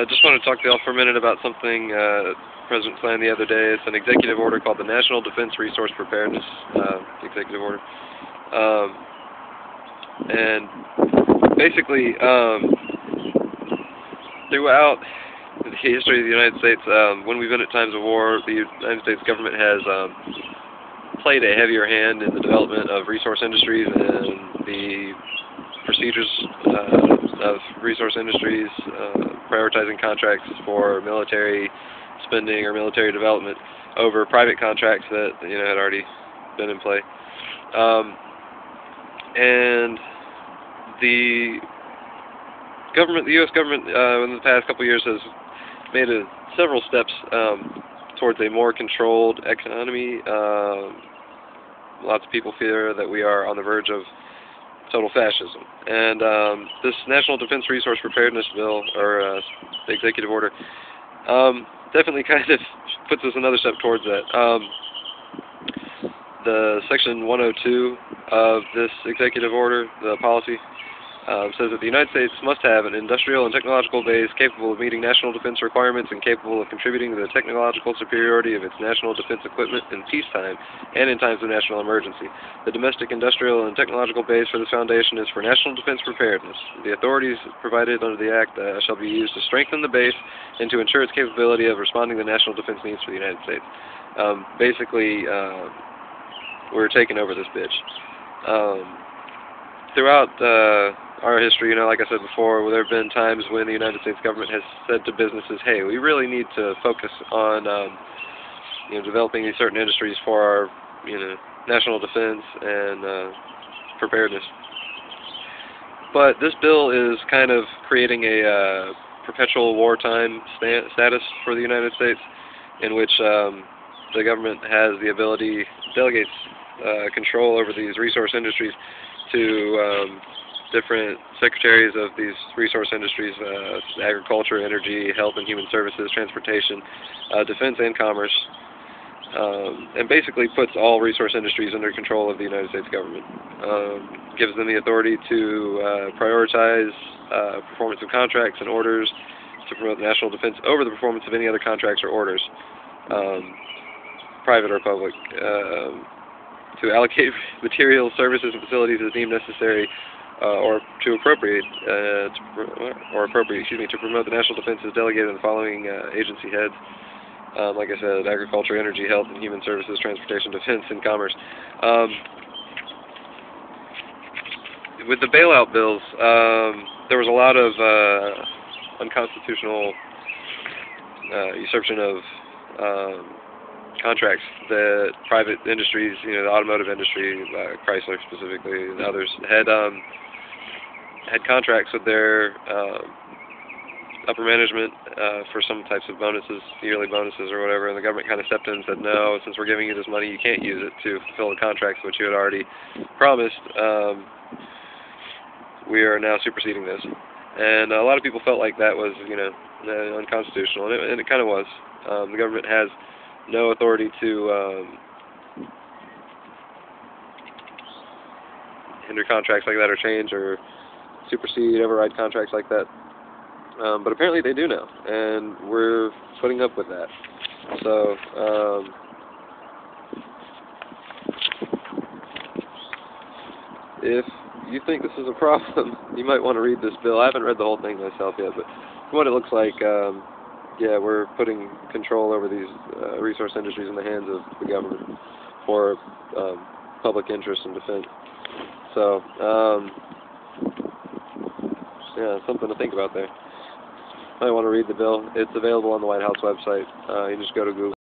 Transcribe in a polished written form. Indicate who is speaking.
Speaker 1: Just want to talk to y'all for a minute about something the President signed the other day. It's an executive order called the National Defense Resource Preparedness executive order. And basically, throughout the history of the United States, when we've been at times of war, the United States government has played a heavier hand in the development of resource industries and the procedures of resource industries, prioritizing contracts for military spending or military development over private contracts that had already been in play. And the government, the U.S. government, in the past couple of years has made several steps towards a more controlled economy. Lots of people fear that we are on the verge of total fascism. And this National Defense Resource Preparedness Bill, or the executive order, definitely kind of puts us another step towards that. The Section 102 of this executive order, the policy, says that the United States must have an industrial and technological base capable of meeting national defense requirements and capable of contributing to the technological superiority of its national defense equipment in peacetime and in times of national emergency. The domestic industrial and technological base for this foundation is for national defense preparedness. The authorities provided under the Act shall be used to strengthen the base and to ensure its capability of responding to national defense needs for the United States. Basically, we're taking over this bitch. Throughout our history, like I said before, there have been times when the United States government has said to businesses, hey, we really need to focus on developing these certain industries for our national defense and preparedness. But this bill is kind of creating a perpetual wartime status for the United States, in which the government has the ability, delegates control over these resource industries to different secretaries of these resource industries, agriculture, energy, health and human services, transportation, defense and commerce, and basically puts all resource industries under control of the United States government. Gives them the authority to prioritize performance of contracts and orders to promote national defense over the performance of any other contracts or orders, private or public, to allocate materials, services, and facilities as deemed necessary or to appropriate, to promote the national defense is delegated to the following agency heads. Like I said, agriculture, energy, health, and human services, transportation, defense, and commerce. With the bailout bills, there was a lot of unconstitutional usurpation of contracts that private industries, the automotive industry, Chrysler specifically, and others, had contracts with their upper management for some types of bonuses, yearly bonuses or whatever, and the government kind of stepped in and said, no, since we're giving you this money, you can't use it to fulfill the contracts which you had already promised. We are now superseding this. And a lot of people felt like that was, unconstitutional, and it kind of was. The government has no authority to hinder contracts like that or change or supersede, override contracts like that. But apparently they do now, and we're putting up with that. So, if you think this is a problem, you might want to read this bill. I haven't read the whole thing myself yet, but what it looks like, yeah, we're putting control over these resource industries in the hands of the government for public interest and defense. So, yeah, something to think about there. Might want to read the bill. It's available on the White House website. You just go to Google.